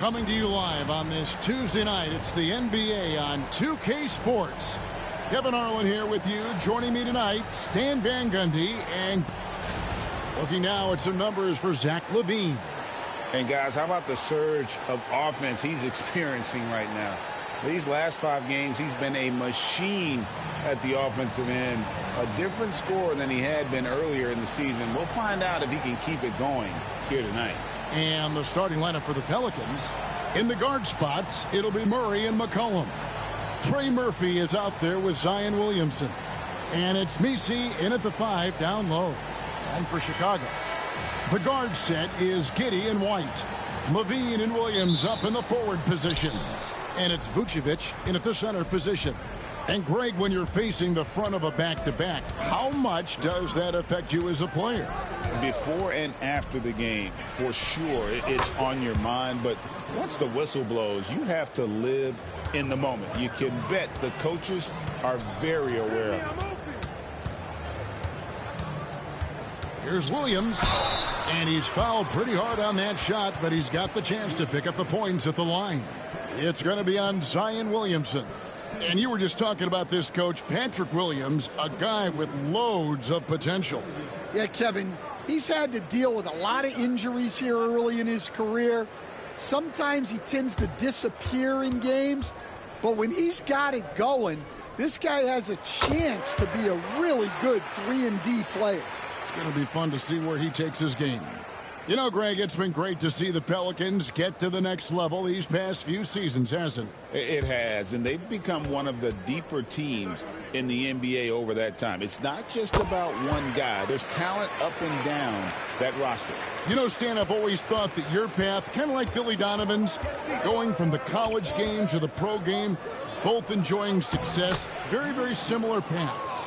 Coming to you live on this Tuesday night, it's the NBA on 2K Sports. Kevin Harlan here with you. Joining me tonight, Stan Van Gundy. And looking now at some numbers for Zach LaVine. And guys, how about the surge of offense he's experiencing right now? These last 5 games, he's been a machine at the offensive end. A different score than he had been earlier in the season. We'll find out if he can keep it going here tonight. And the starting lineup for the Pelicans. In the guard spots, it'll be Murray and McCollum. Trey Murphy is out there with Zion Williamson. And it's Messi in at the 5 down low. And for Chicago, the guard set is Giddey and White. LaVine and Williams up in the forward positions. And it's Vucevic in at the center position. And Greg, when you're facing the front of a back-to-back, how much does that affect you as a player? Before and after the game, for sure, it's on your mind. But once the whistle blows, you have to live in the moment. You can bet the coaches are very aware of it. Here's Williams. And he's fouled pretty hard on that shot, but he's got the chance to pick up the points at the line. It's going to be on Zion Williamson. And you were just talking about this, Coach. Patrick Williams, a guy with loads of potential. Yeah, Kevin, he's had to deal with a lot of injuries here early in his career. Sometimes he tends to disappear in games, but when he's got it going, this guy has a chance to be a really good 3-and-D player. It's going to be fun to see where he takes his game. You know, Greg, it's been great to see the Pelicans get to the next level these past few seasons, hasn't it? It has, and they've become one of the deeper teams in the NBA over that time. It's not just about one guy. There's talent up and down that roster. You know, Stan, I've always thought that your path, kind of like Billy Donovan's, going from the college game to the pro game, both enjoying success, very, very similar paths.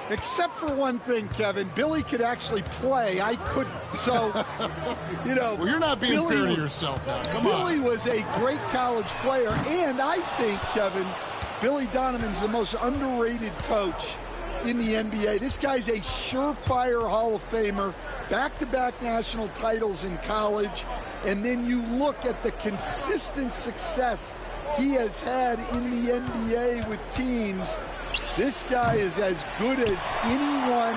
Except for one thing, Kevin. Billy could actually play. I couldn't. So, you know. Well, you're not being fair to yourself now. Come on. Billy was a great college player. And I think, Kevin, Billy Donovan's the most underrated coach in the NBA. This guy's a surefire Hall of Famer. Back-to-back national titles in college. And then you look at the consistent success he has had in the NBA with teams. This guy is as good as anyone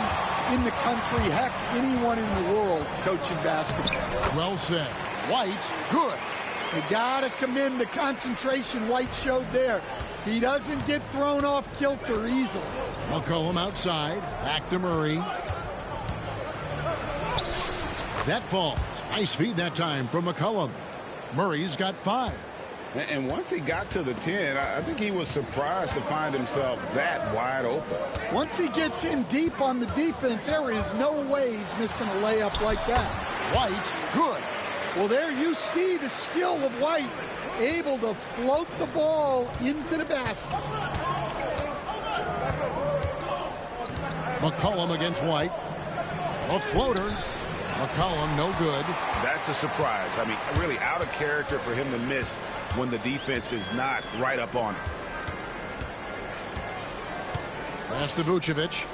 in the country, heck, anyone in the world coaching basketball. Well said. White, good. You got to commend the concentration White showed there. He doesn't get thrown off kilter easily. McCollum outside. Back to Murray. That falls. Nice feed that time from McCollum. Murray's got 5. And once he got to the 10, I think he was surprised to find himself that wide open. Once he gets in deep on the defense, there is no way he's missing a layup like that. White, good. Well, there you see the skill of White, able to float the ball into the basket. McCollum against White. A floater. McCollum, no good. That's a surprise. I mean, really out of character for him to miss when the defense is not right up on him. Pass to Vucevic.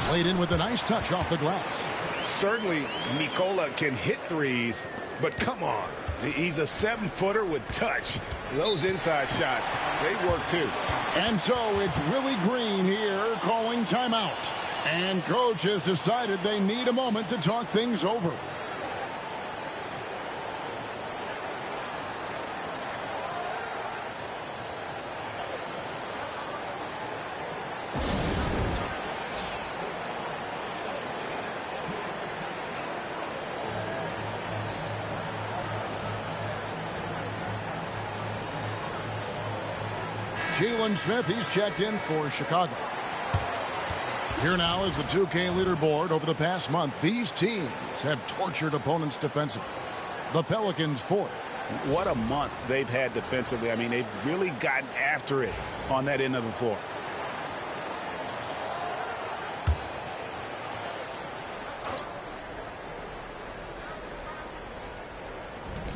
Played in with a nice touch off the glass. Certainly, Nikola can hit threes, but come on. He's a 7-footer with touch. Those inside shots, they work too. And so it's Willie Green here calling timeout. And coach has decided they need a moment to talk things over. Jalen Smith, he's checked in for Chicago. Here now is the 2K leaderboard. Over the past month, these teams have tortured opponents defensively. The Pelicans 4th. What a month they've had defensively. I mean, they've really gotten after it on that end of the floor.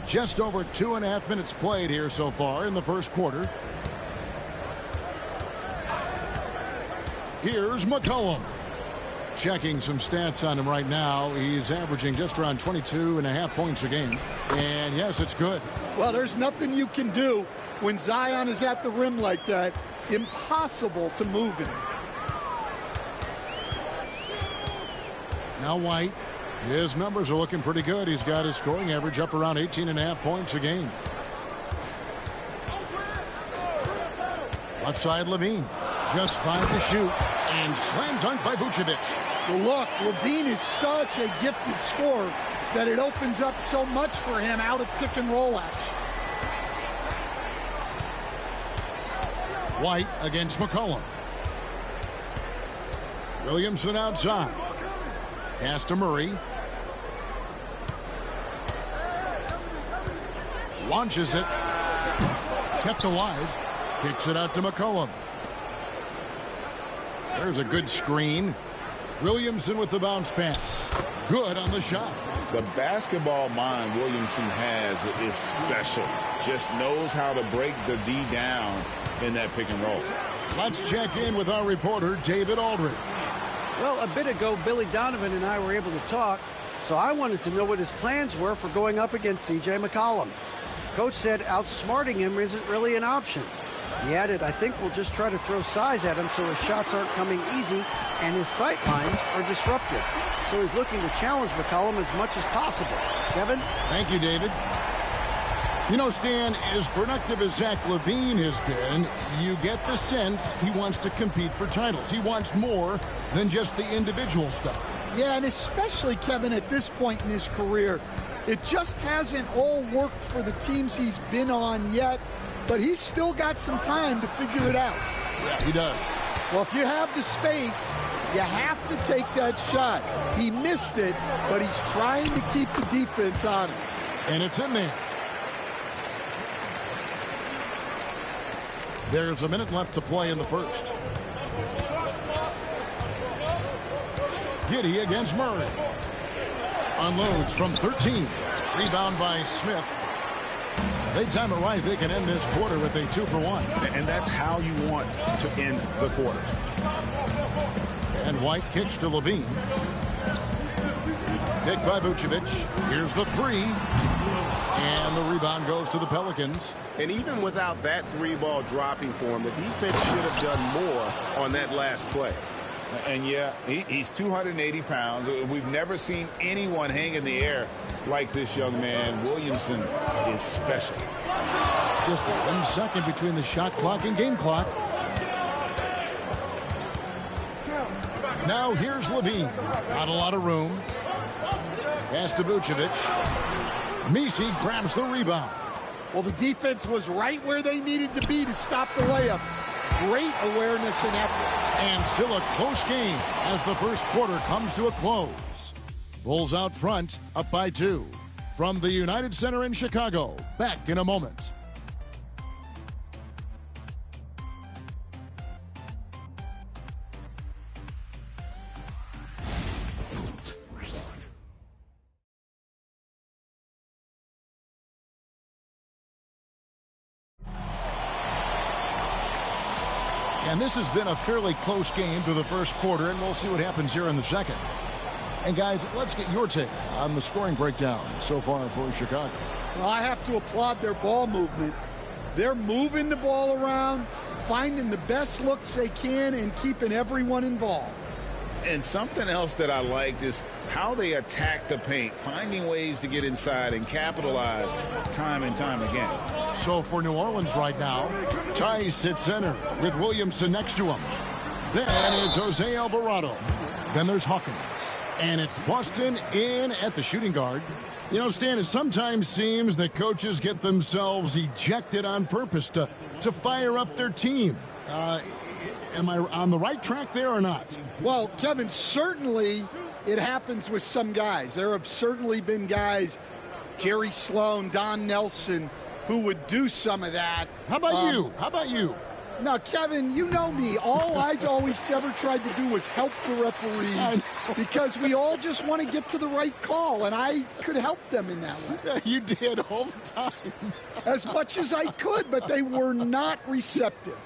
Just over 2.5 minutes played here so far in the first quarter. Here's McCollum. Checking some stats on him right now. He's averaging just around 22.5 points a game. And yes, it's good. Well, there's nothing you can do when Zion is at the rim like that. Impossible to move him. Now White. His numbers are looking pretty good. He's got his scoring average up around 18.5 points a game. Left side, Levine. Just 5 to shoot. And slam dunk by Vucevic. Well, look, Levine is such a gifted scorer that it opens up so much for him out of pick and roll action. White against McCollum. Williamson outside. Pass to Murray. Launches it. Kept alive. Kicks it out to McCollum. There's a good screen. Williamson with the bounce pass. Good on the shot. The basketball mind Williamson has is special. Just knows how to break the D down in that pick and roll. Let's check in with our reporter, David Aldridge. Well, a bit ago, Billy Donovan and I were able to talk, so I wanted to know what his plans were for going up against C.J. McCollum. Coach said outsmarting him isn't really an option. He added, I think we'll just try to throw size at him so his shots aren't coming easy and his sight lines are disrupted. So he's looking to challenge McCollum as much as possible. Kevin? Thank you, David. You know, Stan, as productive as Zach LaVine has been, you get the sense he wants to compete for titles. He wants more than just the individual stuff. Yeah, and especially, Kevin, at this point in his career, it just hasn't all worked for the teams he's been on yet, but he's still got some time to figure it out. Yeah, he does. Well, if you have the space, you have to take that shot. He missed it, but he's trying to keep the defense honest. And it's in there. There's a minute left to play in the first. Giddey against Murray. Unloads from 13. Rebound by Smith. They time it right. They can end this quarter with a 2-for-1. And that's how you want to end the quarters. And White kicks to Levine. Picked by Vucevic. Here's the three. And the rebound goes to the Pelicans. And even without that three ball dropping for him, the defense should have done more on that last play. And yeah, he's 280 pounds. We've never seen anyone hang in the air like this young man. Williamson is special. Just 1 second between the shot clock and game clock. Now here's Levine. Not a lot of room. Pass to Vucevic. Messi grabs the rebound. Well, the defense was right where they needed to be to stop the layup. Great awareness and effort. And still a close game as the first quarter comes to a close. Bulls out front, up by 2. From the United Center in Chicago, back in a moment. And this has been a fairly close game through the first quarter, and we'll see what happens here in the second. And guys, let's get your take on the scoring breakdown so far for Chicago. Well, I have to applaud their ball movement. They're moving the ball around, finding the best looks they can, and keeping everyone involved. And something else that I liked is how they attack the paint, finding ways to get inside and capitalize time and time again. So for New Orleans right now, Tice at center with Williamson next to him. Then it's Jose Alvarado. Then there's Hawkins. And it's Boston in at the shooting guard. You know, Stan, it sometimes seems that coaches get themselves ejected on purpose to fire up their team. Am I on the right track there or not? Well, Kevin, certainly it happens with some guys. There have certainly been guys, Jerry Sloan, Don Nelson, who would do some of that. How about you? How about you? Now, Kevin, you know me. All I always ever tried to do was help the referees because we all just want to get to the right call, and I could help them in that way. You did all the time. As much as I could, but they were not receptive.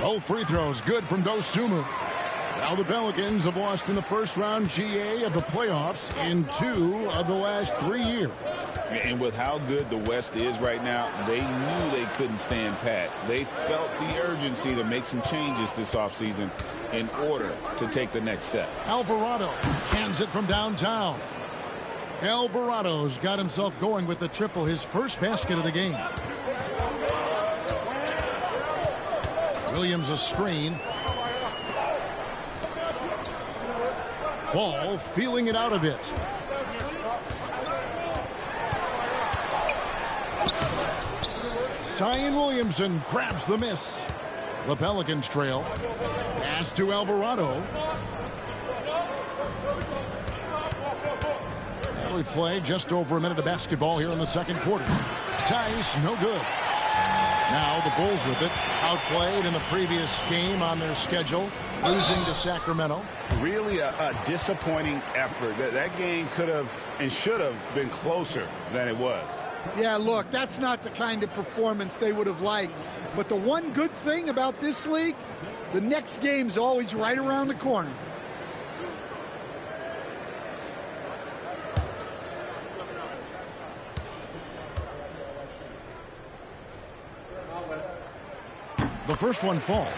Both free throws good from Dosunmu. Now the Pelicans have lost in the first round GA of the playoffs in 2 of the last 3 years. And with how good the West is right now, they knew they couldn't stand pat. They felt the urgency to make some changes this offseason in order to take the next step. Alvarado cans it from downtown. Alvarado's got himself going with the triple, his first basket of the game. Williams a screen. Ball feeling it out a bit. Zion Williamson grabs the miss. The Pelicans trail. Pass to Alvarado. Early play, just over a minute of basketball here in the second quarter. Tice, no good. Now the Bulls with it. Outplayed in the previous game on their schedule, losing to Sacramento. Really a disappointing effort. That game could have and should have been closer than it was. Yeah, look, that's not the kind of performance they would have liked. But the one good thing about this league, the next game's always right around the corner. The first one falls.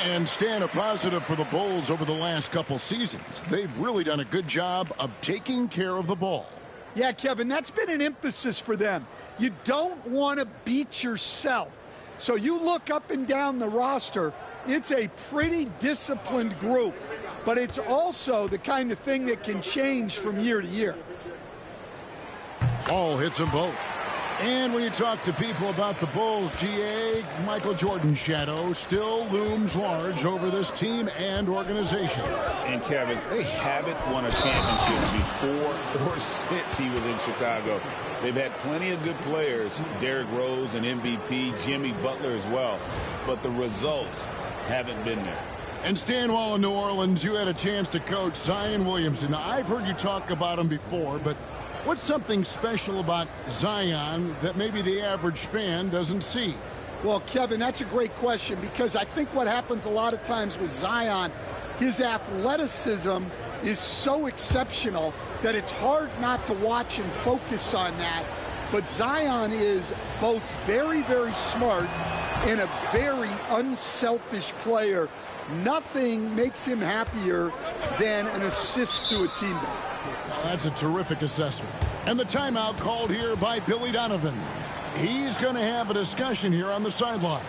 And staying a positive for the Bulls over the last couple seasons. They've really done a good job of taking care of the ball. Yeah, Kevin, that's been an emphasis for them. You don't want to beat yourself. So you look up and down the roster, it's a pretty disciplined group. But it's also the kind of thing that can change from year to year. Ball hits them both. And when you talk to people about the Bulls, GA, Michael Jordan's shadow still looms large over this team and organization. And Kevin, they haven't won a championship before or since he was in Chicago. They've had plenty of good players, Derrick Rose and MVP, Jimmy Butler as well. But the results haven't been there. And staying while in New Orleans, you had a chance to coach Zion Williamson. Now, I've heard you talk about him before, but what's something special about Zion that maybe the average fan doesn't see? Well, Kevin, that's a great question because I think what happens a lot of times with Zion, his athleticism is so exceptional that it's hard not to watch and focus on that. But Zion is both very, very smart and a very unselfish player. Nothing makes him happier than an assist to a teammate. Well, that's a terrific assessment. And the timeout called here by Billy Donovan. He's going to have a discussion here on the sideline.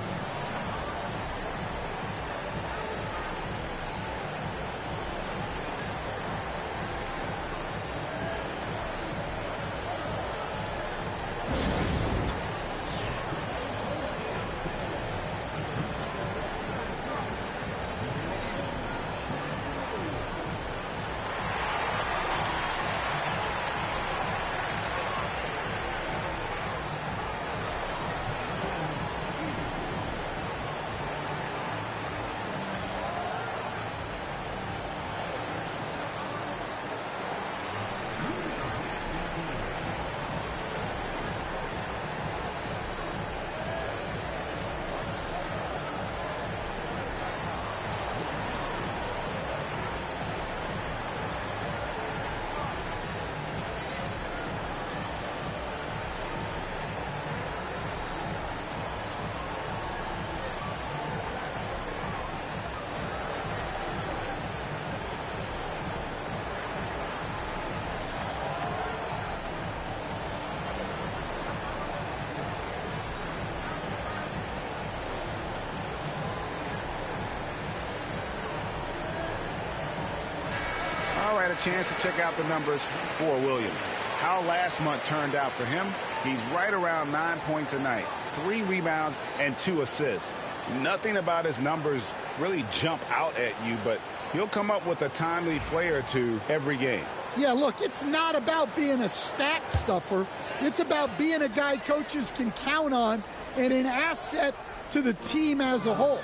A chance to check out the numbers for Williams. How last month turned out for him, he's right around 9 points a night, 3 rebounds and 2 assists. Nothing about his numbers really jump out at you, but he'll come up with a timely play or two every game. Yeah, look, it's not about being a stat stuffer. It's about being a guy coaches can count on and an asset to the team as a whole.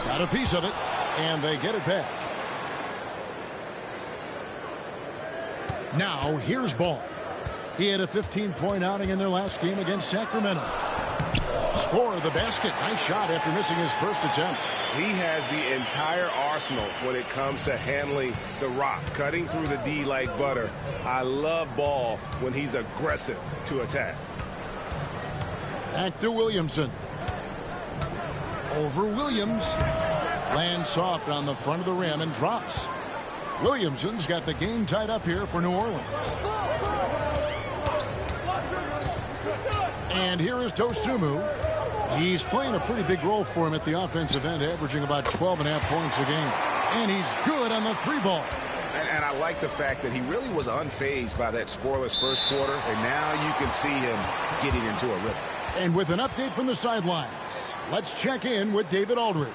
Got a piece of it. And they get it back. Now, here's Ball. He had a 15-point outing in their last game against Sacramento. score of the basket. Nice shot after missing his first attempt. He has the entire arsenal when it comes to handling the rock, cutting through the D like butter. I love Ball when he's aggressive to attack. Back to Williamson. Over Williams. Lands soft on the front of the rim and drops. Williamson's got the game tied up here for New Orleans. And here is Dosunmu. He's playing a pretty big role for him at the offensive end, averaging about 12.5 points a game. And he's good on the 3-ball. And I like the fact that he really was unfazed by that scoreless first quarter, and now you can see him getting into a rhythm. And with an update from the sidelines, let's check in with David Aldridge.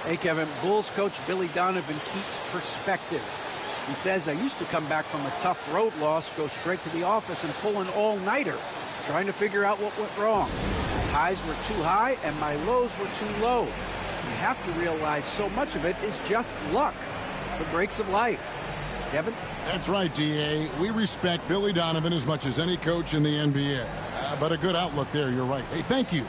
Hey, Kevin, Bulls coach Billy Donovan keeps perspective. He says, I used to come back from a tough road loss, go straight to the office and pull an all-nighter, trying to figure out what went wrong. My highs were too high and my lows were too low. You have to realize so much of it is just luck, the breaks of life. Kevin? That's right, D.A. We respect Billy Donovan as much as any coach in the NBA. But a good outlook there, you're right. Hey, thank you.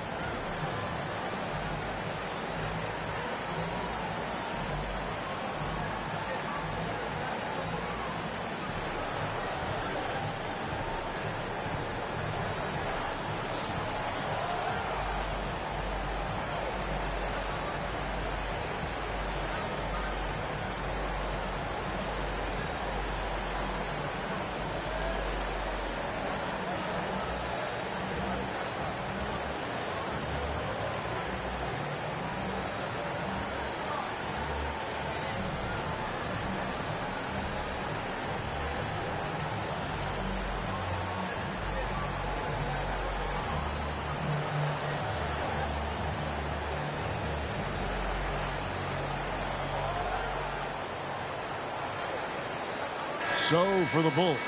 So for the Bulls,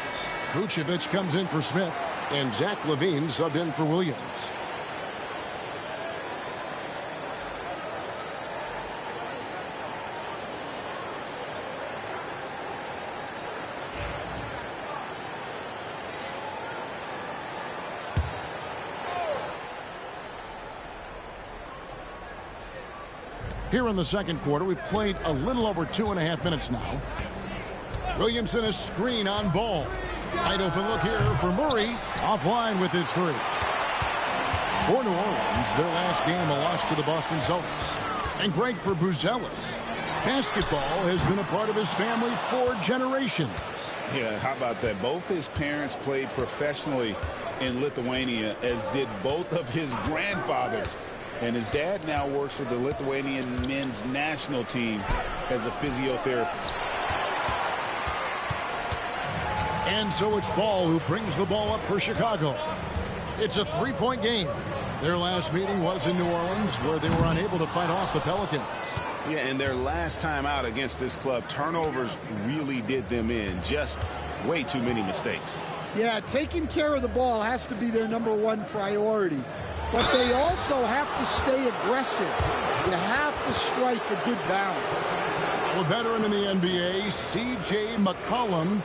Vucevic comes in for Smith, and Zach LaVine subbed in for Williams. Here in the second quarter, we've played a little over 2.5 minutes now. Williamson a screen on Ball. Wide open look here for Murray. Offline with his 3. For New Orleans, their last game a loss to the Boston Celtics. And Greg for Buzelis. Basketball has been a part of his family for generations. Yeah, how about that? Both his parents played professionally in Lithuania, as did both of his grandfathers. And his dad now works with the Lithuanian men's national team as a physiotherapist. And so it's Ball who brings the ball up for Chicago. It's a 3-point game. Their last meeting was in New Orleans, where they were unable to fight off the Pelicans. Yeah, and their last time out against this club, turnovers really did them in. Just way too many mistakes. Yeah, taking care of the ball has to be their #1 priority. But they also have to stay aggressive. You have to strike a good balance. A veteran in the NBA, C.J. McCollum,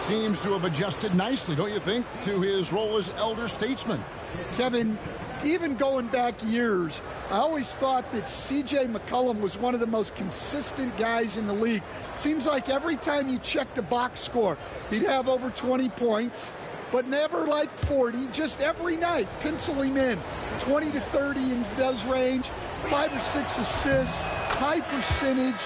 seems to have adjusted nicely, don't you think, to his role as elder statesman. Kevin, even going back years, I always thought that C.J. McCollum was one of the most consistent guys in the league. Seems like every time you check the box score, he'd have over 20 points, but never like 40, just every night, pencil him in. 20 to 30 in those range, 5 or 6 assists, high percentage.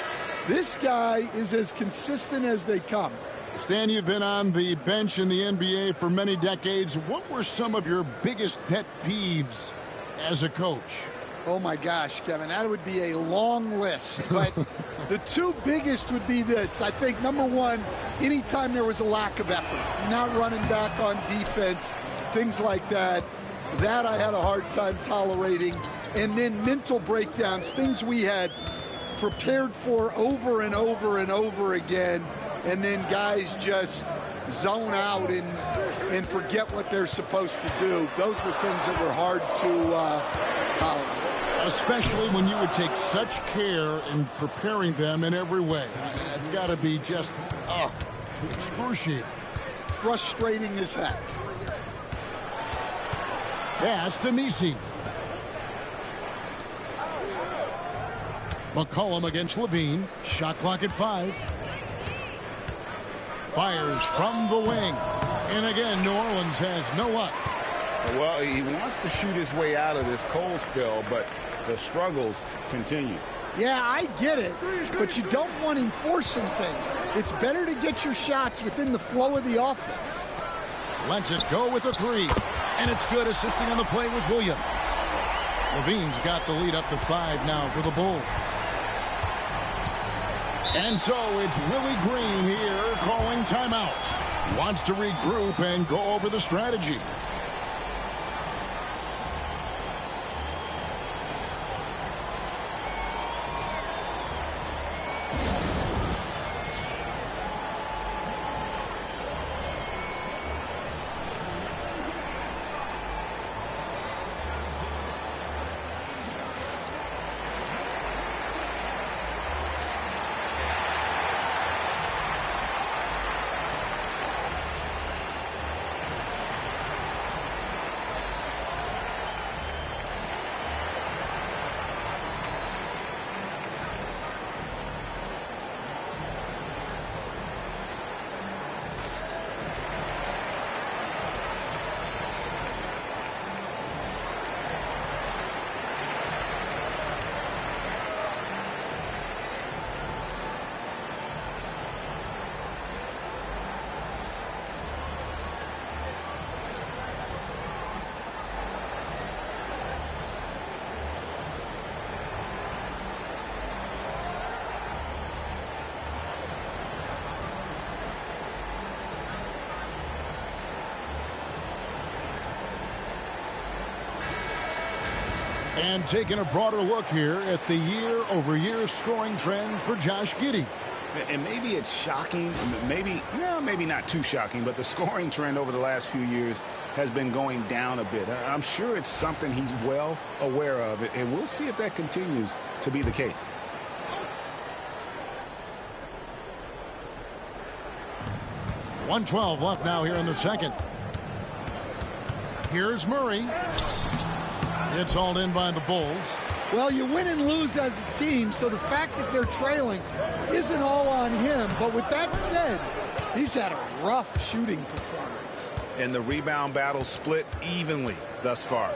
This guy is as consistent as they come. Stan, you've been on the bench in the NBA for many decades. What were some of your biggest pet peeves as a coach? Oh, my gosh, Kevin, that would be a long list. But the 2 biggest would be this. I think, #1, anytime there was a lack of effort, not running back on defense, things like that, that I had a hard time tolerating. And then mental breakdowns, things we had prepared for over and over and over again. And then guys just zone out and forget what they're supposed to do. Those were things that were hard to tolerate. Especially when you would take such care in preparing them in every way. It's got to be just, excruciating. Frustrating as heck. Pass to Misi. McCollum against Levine. Shot clock at 5. Fires from the wing. And again, New Orleans has no luck. Well, he wants to shoot his way out of this cold spell, but the struggles continue. Yeah, I get it, but you don't want him forcing things. It's better to get your shots within the flow of the offense. Lets it go with a 3. And it's good. Assisting on the play was Williams. Levine's got the lead up to 5 now for the Bulls. And so it's Willie Green here calling timeout. Wants to regroup and go over the strategy. And taking a broader look here at the year-over-year scoring trend for Josh Giddey. And maybe it's shocking, maybe not too shocking, but the scoring trend over the last few years has been going down a bit. I'm sure it's something he's well aware of, and we'll see if that continues to be the case. .112 left now here in the second. Here's Murray. It's hauled in by the Bulls. Well, you win and lose as a team, so the fact that they're trailing isn't all on him. But with that said, he's had a rough shooting performance. And the rebound battle split evenly thus far.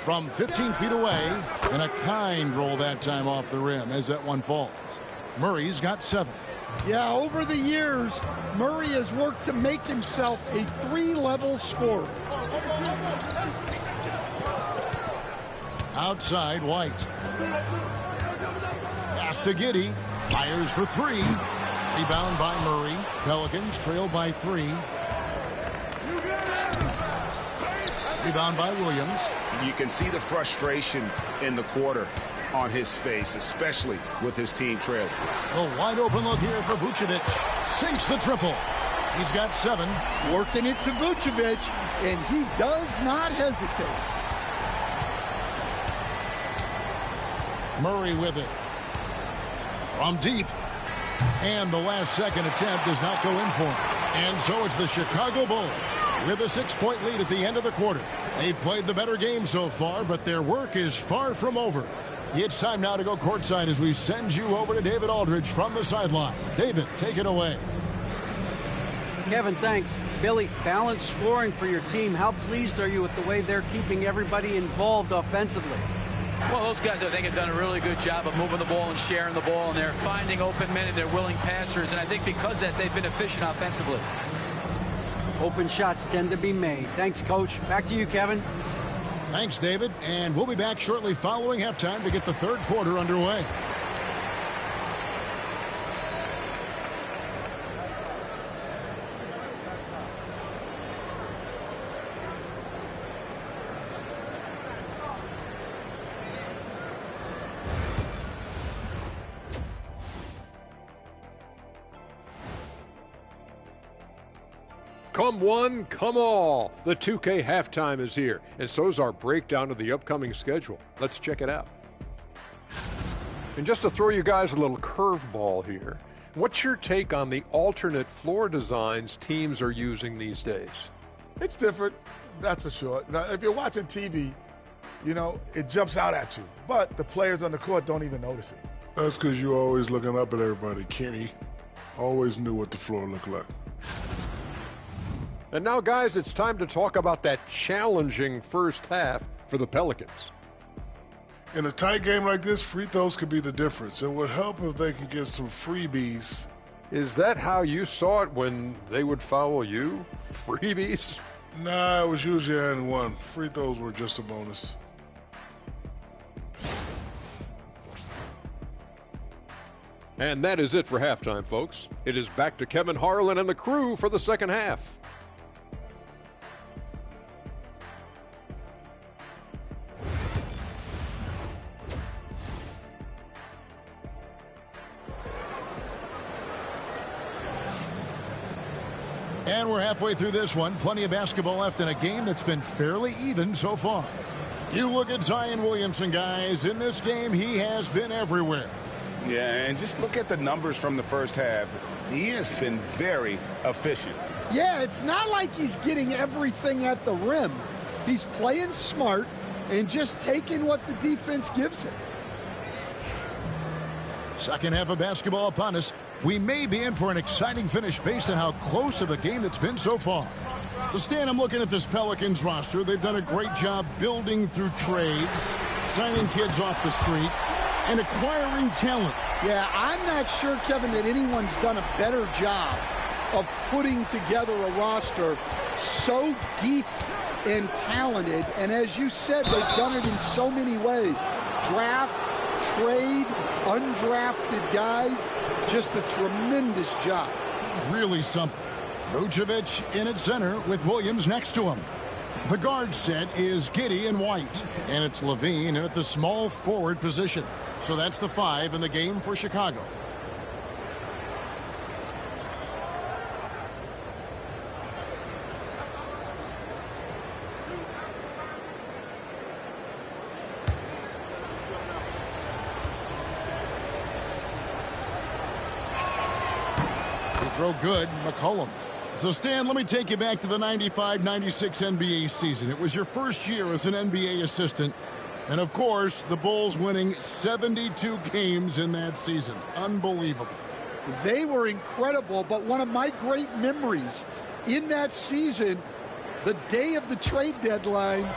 From 15 feet away, and a kind roll that time off the rim as that one falls. Murray's got 7. Yeah, over the years, Murray has worked to make himself a 3-level scorer. Outside, White. Pass to Giddey. Fires for 3. Rebound by Murray. Pelicans trail by 3. Rebound by Williams. You can see the frustration in the quarter on his face, especially with his team trailing. The wide open look here for Vucevic. Sinks the triple. He's got 7. Working it to Vucevic, and he does not hesitate. Murray with it. From deep. And the last second attempt does not go in for him. And so it's the Chicago Bulls with a 6-point lead at the end of the quarter. They've played the better game so far, but their work is far from over. It's time now to go courtside as we send you over to David Aldridge from the sideline. David, take it away. Kevin, thanks. Billy, balanced scoring for your team. How pleased are you with the way they're keeping everybody involved offensively? Well, those guys, I think, have done a really good job of moving the ball and sharing the ball, and they're finding open men and they're willing passers, and I think because of that, they've been efficient offensively. Open shots tend to be made. Thanks, Coach. Back to you, Kevin. Thanks, David. And we'll be back shortly following halftime to get the third quarter underway. Come one, come all. The 2K halftime is here, and so's our breakdown of the upcoming schedule. Let's check it out. And just to throw you guys a little curveball here, what's your take on the alternate floor designs teams are using these days? It's different, that's for sure. Now, if you're watching TV, You know, it jumps out at you. But the players on the court don't even notice it. That's because you're always looking up at everybody, Kenny. Always knew what the floor looked like. And now, guys, it's time to talk about that challenging first half for the Pelicans. In a tight game like this, free throws could be the difference. It would help if they could get some freebies. Is that how you saw it when they would foul you? Freebies? Nah, it was usually and one. Free throws were just a bonus. And that is it for halftime, folks. It is back to Kevin Harlan and the crew for the second half. And we're halfway through this one. Plenty of basketball left in a game that's been fairly even so far. You look at Zion Williamson, guys. In this game, he has been everywhere. Yeah, and just look at the numbers from the first half. He has been very efficient. Yeah, it's not like he's getting everything at the rim. He's playing smart and just taking what the defense gives him. Second half of basketball upon us. We may be in for an exciting finish based on how close of a game it's been so far. So, Stan, I'm looking at this Pelicans roster. They've done a great job building through trades, signing kids off the street, and acquiring talent. Yeah, I'm not sure, Kevin, that anyone's done a better job of putting together a roster so deep and talented. And as you said, they've done it in so many ways. Draft, trade, undrafted guys. Just a tremendous job. Really something. Vucevic in at center with Williams next to him. The guard set is Giddey and White. And it's Levine in at the small forward position. So that's the 5 in the game for Chicago. Throw good, McCollum. So, Stan, let me take you back to the 95-96 NBA season. It was your first year as an NBA assistant. And, of course, the Bulls winning 72 games in that season. Unbelievable. They were incredible, but one of my great memories in that season, the day of the trade deadline,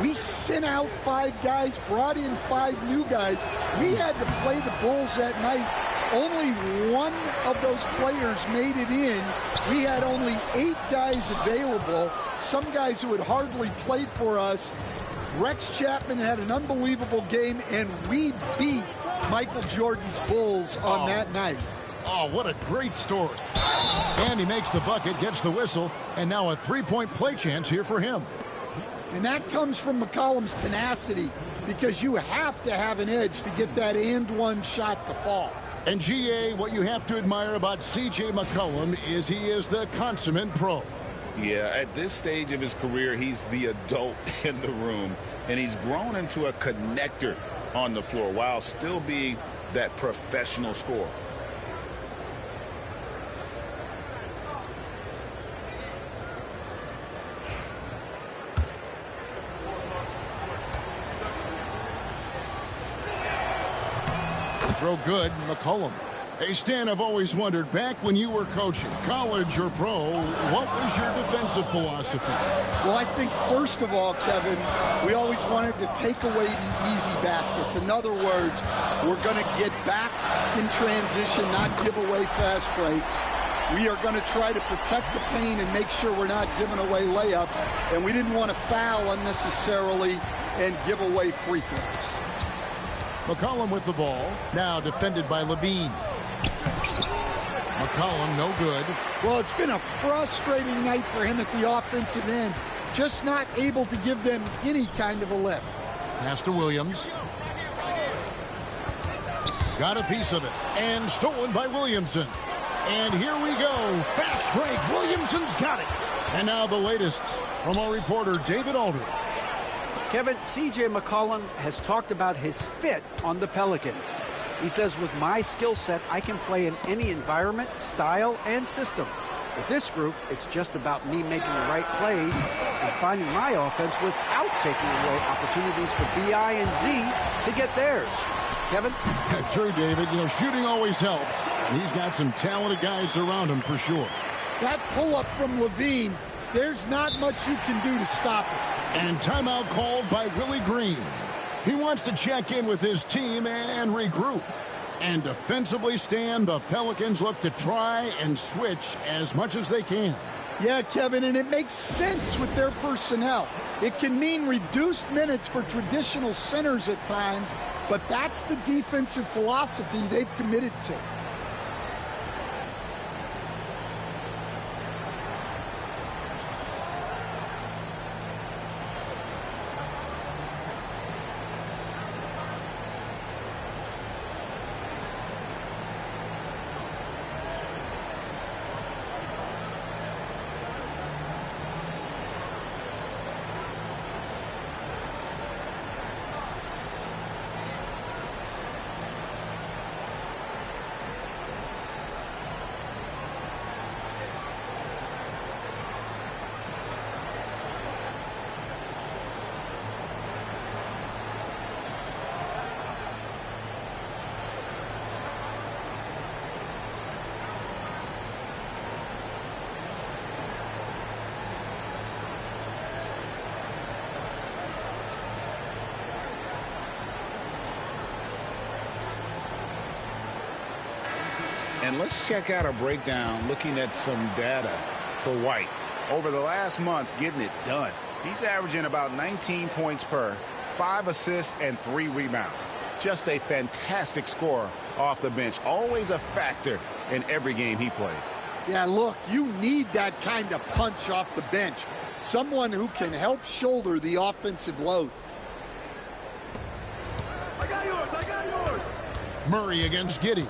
we sent out 5 guys, brought in 5 new guys. We had to play the Bulls that night. Only one of those players made it in. We had only 8 guys available, some guys who had hardly played for us. Rex Chapman had an unbelievable game, and we beat Michael Jordan's Bulls on that night. Oh, what a great story. And he makes the bucket, gets the whistle, and now a 3-point play chance here for him. And that comes from McCollum's tenacity, because you have to have an edge to get that and one shot to fall. And, G.A., what you have to admire about C.J. McCollum is he is the consummate pro. Yeah, at this stage of his career, he's the adult in the room, and he's grown into a connector on the floor while still being that professional scorer. Throw good, McCollum. Hey, Stan, I've always wondered, back when you were coaching, college or pro, what was your defensive philosophy? Well, I think, first of all, Kevin, we always wanted to take away the easy baskets. In other words, we're going to get back in transition, not give away fast breaks. We are going to try to protect the paint and make sure we're not giving away layups. And we didn't want to foul unnecessarily and give away free throws. McCollum with the ball, now defended by Levine. McCollum, no good. Well, it's been a frustrating night for him at the offensive end. Just not able to give them any kind of a lift. Pass to Williams. Got a piece of it. And stolen by Williamson. And here we go. Fast break. Williamson's got it. And now the latest from our reporter, David Aldridge. Kevin, C.J. McCollum has talked about his fit on the Pelicans. He says, with my skill set, I can play in any environment, style, and system. With this group, it's just about me making the right plays and finding my offense without taking away opportunities for BI and Z to get theirs. Kevin? Yeah, true, David. You know, shooting always helps. And he's got some talented guys around him for sure. That pull-up from Levine, there's not much you can do to stop it. And timeout called by Willie Green. He wants to check in with his team and regroup. And defensively, Stan, the Pelicans look to try and switch as much as they can. Yeah, Kevin, and it makes sense with their personnel. It can mean reduced minutes for traditional centers at times, but that's the defensive philosophy they've committed to. And let's check out a breakdown looking at some data for White. Over the last month, getting it done. He's averaging about 19 points per, 5 assists, and 3 rebounds. Just a fantastic scorer off the bench. Always a factor in every game he plays. Yeah, look, you need that kind of punch off the bench. Someone who can help shoulder the offensive load. I got yours. Murray against Giddey.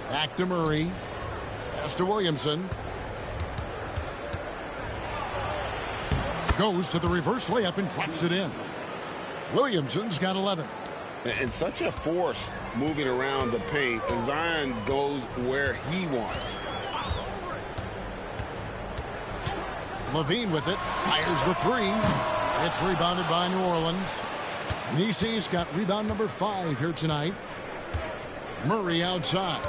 Back to Murray. Pass to Williamson. Goes to the reverse layup and drops it in. Williamson's got 11. And such a force moving around the paint. Zion goes where he wants. Levine with it. Fires the three. It's rebounded by New Orleans. Nisi's got rebound number 5 here tonight. Murray outside.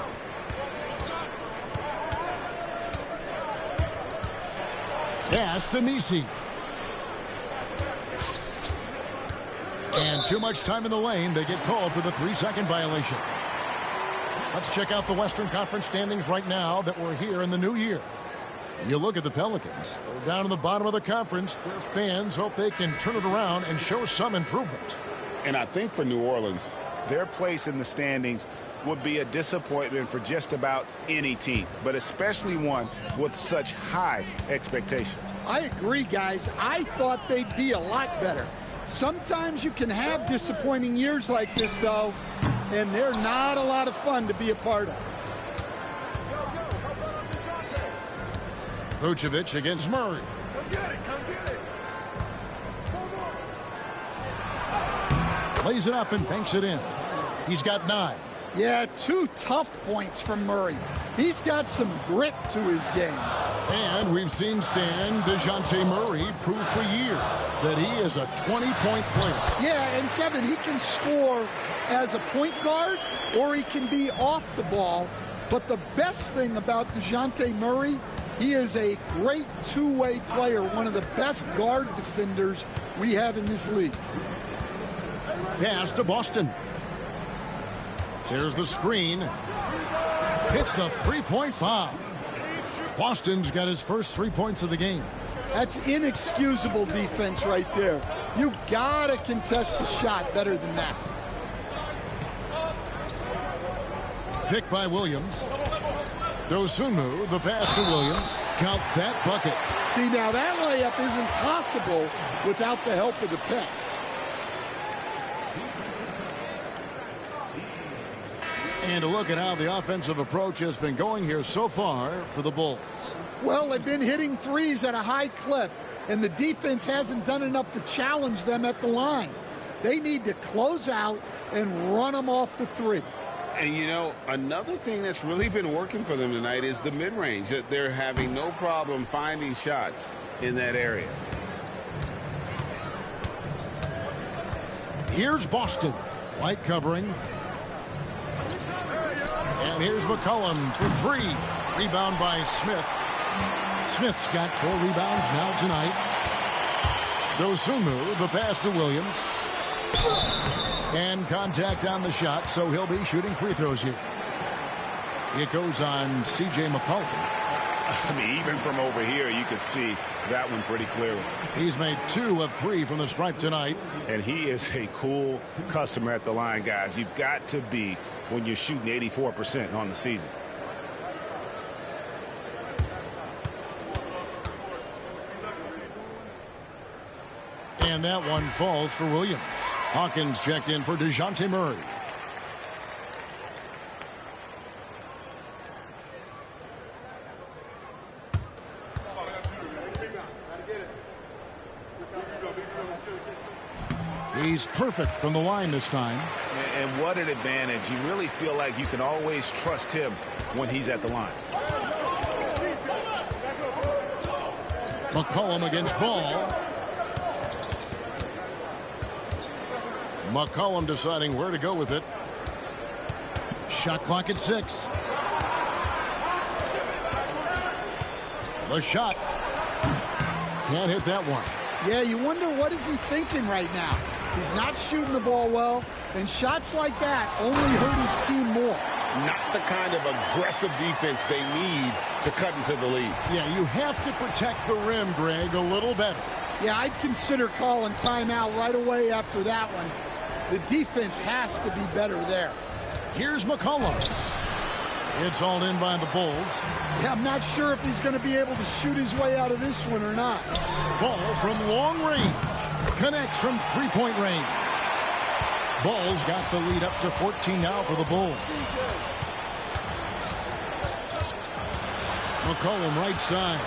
Pass to Nisi. And too much time in the lane. They get called for the 3-second violation. Let's check out the Western Conference standings right now that we're here in the new year. You look at the Pelicans. They're down in the bottom of the conference. Their fans hope they can turn it around and show some improvement. And I think for New Orleans, their place in the standings would be a disappointment for just about any team, but especially one with such high expectations. I agree, guys. I thought they'd be a lot better. Sometimes you can have disappointing years like this, though, and they're not a lot of fun to be a part of. Vucevic against Murray. Come get it. Plays it up and banks it in. He's got 9. Yeah, 2 tough points from Murray. He's got some grit to his game. And we've seen Stan DeJounte Murray prove for years that he is a 20-point player. Yeah, and Kevin, he can score as a point guard or he can be off the ball. But the best thing about DeJounte Murray, he is a great two-way player, one of the best guard defenders we have in this league. Pass to Boston. There's the screen. Hits the three-point bomb. Boston's got his first 3 points of the game. That's inexcusable defense right there. You gotta contest the shot better than that. Picked by Williams. Dosunmu, the pass to Williams. Count that bucket. See, now that layup isn't possible without the help of the pick. And a look at how the offensive approach has been going here so far for the Bulls. Well, they've been hitting threes at a high clip, and the defense hasn't done enough to challenge them at the line. They need to close out and run them off the three. And, you know, another thing that's really been working for them tonight is the mid-range. That they're having no problem finding shots in that area. Here's Boston. White covering. And here's McCollum for three. Rebound by Smith. Smith's got 4 rebounds now tonight. Dosunmu, the pass to Williams. And contact on the shot, so he'll be shooting free throws here. It goes on C.J. McCollum. I mean, even from over here, you can see that one pretty clearly. He's made 2 of 3 from the stripe tonight. And he is a cool customer at the line, guys. You've got to be when you're shooting 84% on the season. And that one falls for Williams. Hawkins checked in for DeJounte Murray. He's perfect from the line this time. And what an advantage. You really feel like you can always trust him when he's at the line. McCollum against Ball. McCollum deciding where to go with it. Shot clock at 6. The shot. Can't hit that one. Yeah, you wonder what is he thinking right now. He's not shooting the ball well, and shots like that only hurt his team more. Not the kind of aggressive defense they need to cut into the lead. Yeah, you have to protect the rim, Greg, a little better. Yeah, I'd consider calling timeout right away after that one. The defense has to be better there. Here's McCollum. It's all in by the Bulls. Yeah, I'm not sure if he's going to be able to shoot his way out of this one or not. Ball from long range. Connects from three-point range. Bulls got the lead up to 14 now for the Bulls. McCollum right side.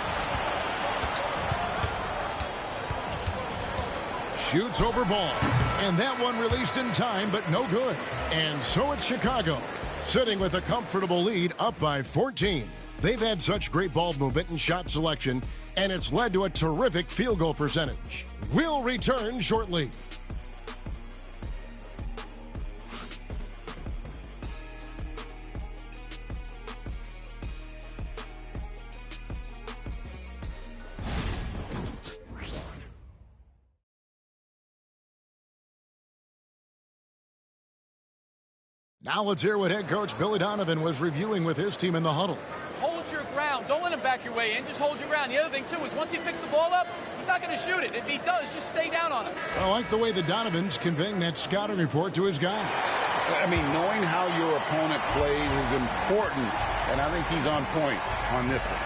Shoots over Ball. And that one released in time, but no good. And so it's Chicago, sitting with a comfortable lead up by 14. They've had such great ball movement and shot selection, and it's led to a terrific field goal percentage. We'll return shortly. Now let's hear what head coach Billy Donovan was reviewing with his team in the huddle. Hold your ground. Don't let him back your way in. Just hold your ground. The other thing, too, is once he picks the ball up, he's not going to shoot it. If he does, just stay down on him. I like the way the Donovan's conveying that scouting report to his guys. I mean, knowing how your opponent plays is important, and I think he's on point on this one.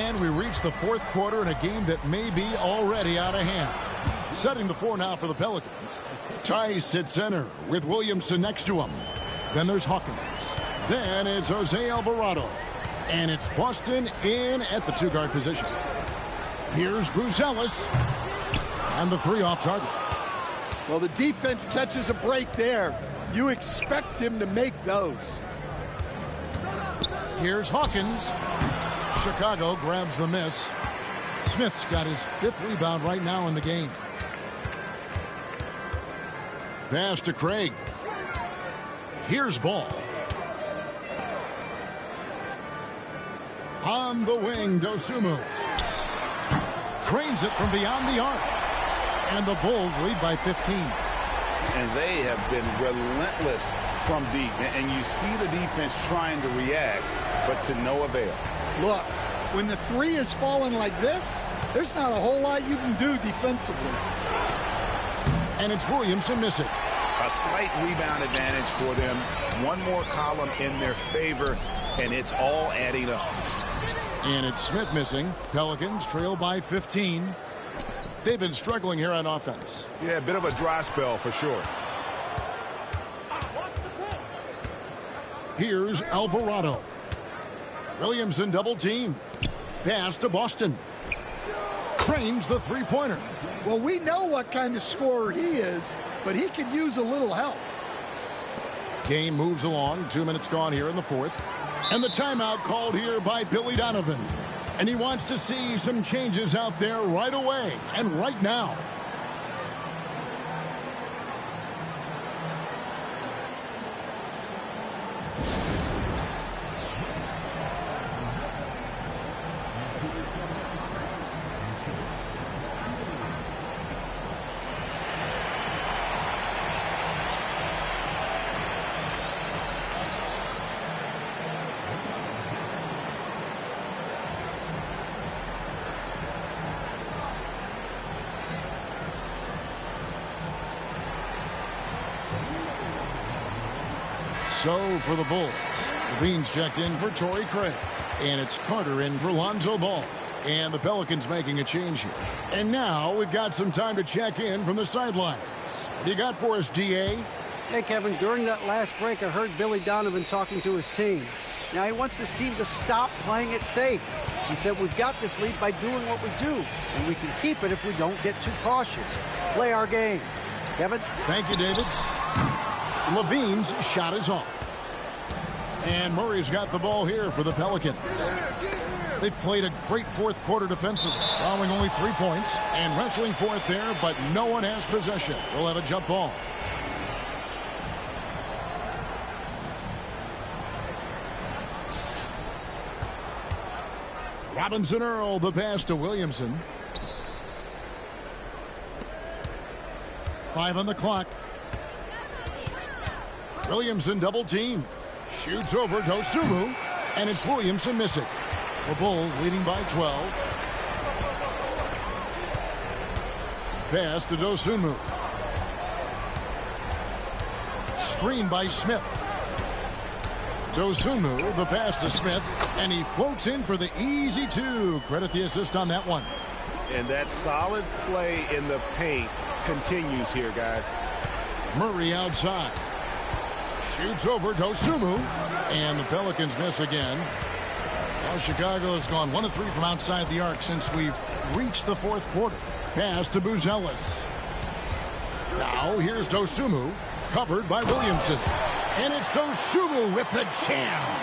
And we reach the fourth quarter in a game that may be already out of hand. Setting the floor now for the Pelicans. Tice at center with Williamson next to him. Then there's Hawkins. Then it's Jose Alvarado. And it's Boston in at the two-guard position. Here's Bruce Ellis. And the three off target. Well, the defense catches a break there. You expect him to make those. Here's Hawkins. Chicago grabs the miss. Smith's got his 5th rebound right now in the game. Pass to Craig. Here's Ball. On the wing, Dosunmu. Trains it from beyond the arc. And the Bulls lead by 15. And they have been relentless from deep. And you see the defense trying to react, but to no avail. Look, when the three is falling like this, there's not a whole lot you can do defensively. And it's Williamson missing. A slight rebound advantage for them. One more column in their favor, and it's all adding up. And it's Smith missing. Pelicans trail by 15. They've been struggling here on offense. Yeah, a bit of a dry spell for sure. Here's Alvarado. Williamson double team. Pass to Boston. Trains the three-pointer. Well, we know what kind of scorer he is, but he could use a little help. Game moves along. 2 minutes gone here in the fourth. And the timeout called here by Billy Donovan. And he wants to see some changes out there right away and right now. So for the Bulls, Levine's checked in for Torrey Craig. And it's Carter in for Lonzo Ball. And the Pelicans making a change here. And now we've got some time to check in from the sidelines. What do you got for us, DA? Hey, Kevin, during that last break, I heard Billy Donovan talking to his team. Now, he wants his team to stop playing it safe. He said, we've got this lead by doing what we do, and we can keep it if we don't get too cautious. Play our game. Kevin? Thank you, David. Levine's shot is off. And Murray's got the ball here for the Pelicans. They've played a great fourth quarter defensively, allowing only 3 points and wrestling for it there, but no one has possession. We'll have a jump ball. Robinson Earl, the pass to Williamson. 5 on the clock. Williamson double team. Shoots over Dosunmu, and it's Williamson missing. The Bulls leading by 12. Pass to Dosunmu. Screen by Smith. Dosunmu, the pass to Smith, and he floats in for the easy 2. Credit the assist on that one. And that solid play in the paint continues here, guys. Murray outside. Shoots over Dosunmu, and the Pelicans miss again. Now Chicago has gone 1 of 3 from outside the arc since we've reached the fourth quarter. Pass to Buzelis. Now here's Dosunmu, covered by Williamson. And it's Dosunmu with the jam.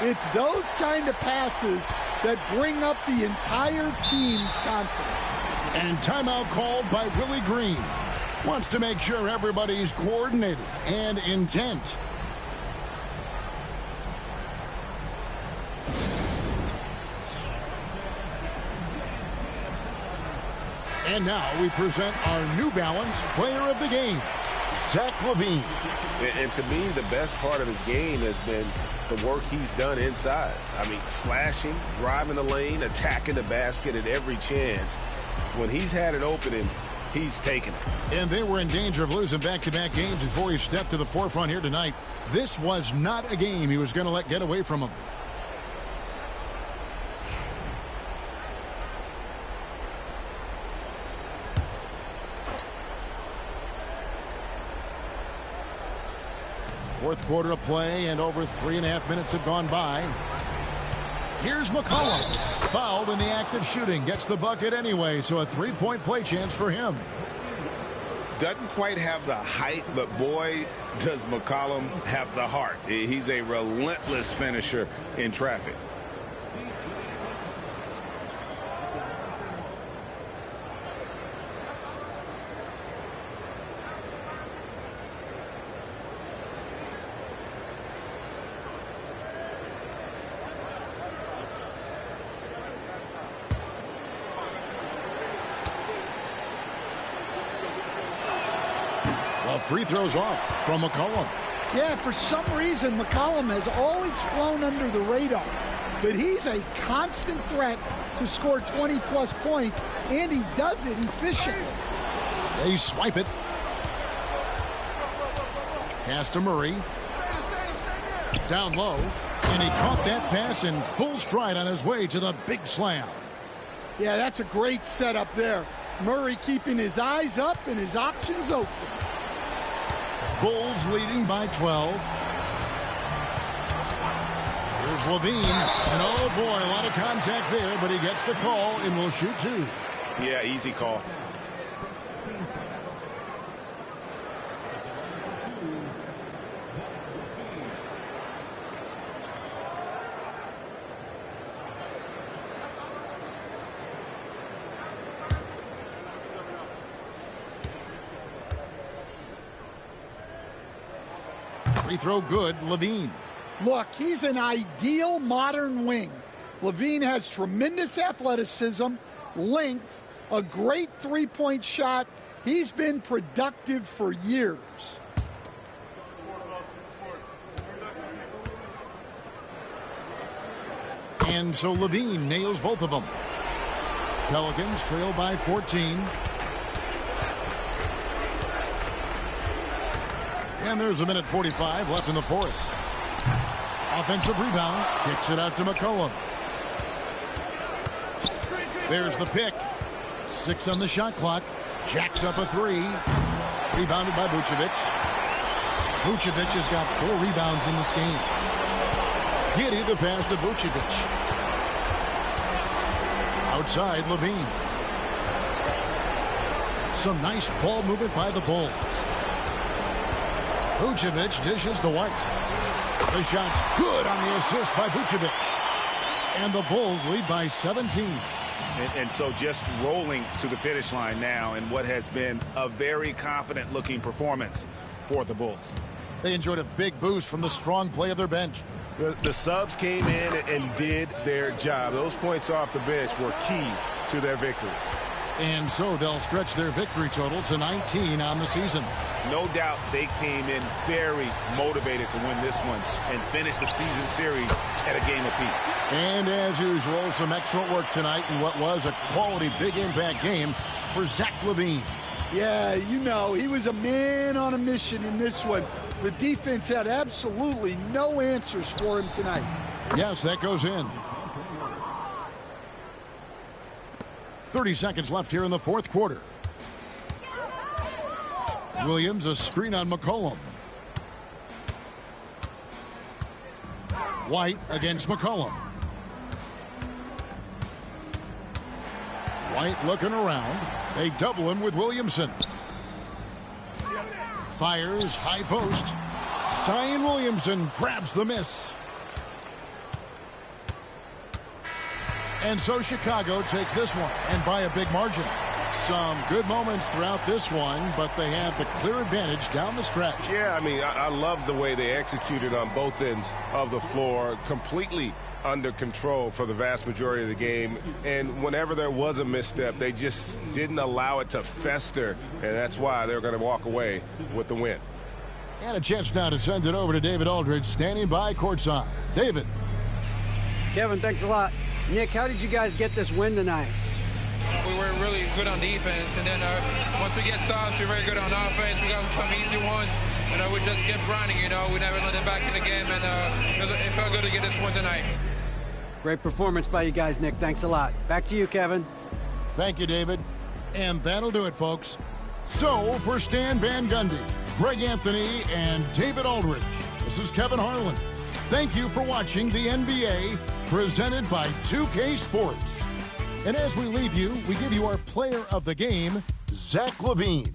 It's those kind of passes that bring up the entire team's confidence. And timeout called by Willie Green. Wants to make sure everybody's coordinated and intent. And now we present our New Balance Player of the Game, Zach LaVine. And to me, the best part of his game has been the work he's done inside. I mean, slashing, driving the lane, attacking the basket at every chance. When he's had an opening, he's taken it. And they were in danger of losing back-to-back games before he stepped to the forefront here tonight. This was not a game he was going to let get away from him. Fourth quarter of play, and over 3.5 minutes have gone by. Here's McCollum. Fouled in the act of shooting. Gets the bucket anyway, so a 3-point play chance for him. Doesn't quite have the height, but boy, does McCollum have the heart. He's a relentless finisher in traffic. Free throws off from McCollum. Yeah, for some reason, McCollum has always flown under the radar. But he's a constant threat to score 20-plus points, and he does it efficiently. They swipe it. Pass to Murray. Down low. And he caught that pass in full stride on his way to the big slam. Yeah, that's a great setup there. Murray keeping his eyes up and his options open. Bulls leading by 12. Here's LaVine. And oh boy, a lot of contact there, but he gets the call and will shoot 2. Yeah, easy call. Free throw good, Levine. Look, he's an ideal modern wing. Levine has tremendous athleticism, length, a great three-point shot. He's been productive for years. And so Levine nails both of them. Pelicans trail by 14. And there's 1:45 left in the fourth. Offensive rebound. Kicks it out to McCollum. There's the pick. 6 on the shot clock. Jacks up a 3. Rebounded by Vucevic. Vucevic has got 4 rebounds in this game. Giddy the pass to Vucevic. Outside, Levine. Some nice ball movement by the Bulls. Vucevic dishes to White. The shot's good on the assist by Vucevic. And the Bulls lead by 17. And so just rolling to the finish line now in what has been a very confident-looking performance for the Bulls. They enjoyed a big boost from the strong play of their bench. The subs came in and did their job. Those points off the bench were key to their victory. And so they'll stretch their victory total to 19 on the season. No doubt they came in very motivated to win this one and finish the season series at a game apiece. And as usual, some excellent work tonight in what was a quality big impact game for Zach LaVine. Yeah, you know, he was a man on a mission in this one. The defense had absolutely no answers for him tonight. Yes, that goes in. 30 seconds left here in the fourth quarter. Williams, a screen on McCollum. White against McCollum. White looking around. They double him with Williamson. Fires, high post. Zion Williamson grabs the miss. And so Chicago takes this one, and by a big margin. Some good moments throughout this one, but they had the clear advantage down the stretch. Yeah, I mean, I love the way they executed on both ends of the floor, completely under control for the vast majority of the game. And whenever there was a misstep, they just didn't allow it to fester, and that's why they're going to walk away with the win. And a chance now to send it over to David Aldridge, standing by courtside. David. Kevin, thanks a lot. Nick, how did you guys get this win tonight? We were really good on defense, and then once we get stops, we're very good on offense. We got some easy ones, and we just kept grinding, you know. We never let them back in the game, and it felt good to get this one tonight. Great performance by you guys, Nick. Thanks a lot. Back to you, Kevin. Thank you, David. And that'll do it, folks. So, for Stan Van Gundy, Greg Anthony, and David Aldridge, this is Kevin Harlan. Thank you for watching the NBA, presented by 2K Sports. And as we leave you, we give you our player of the game, Zach LaVine.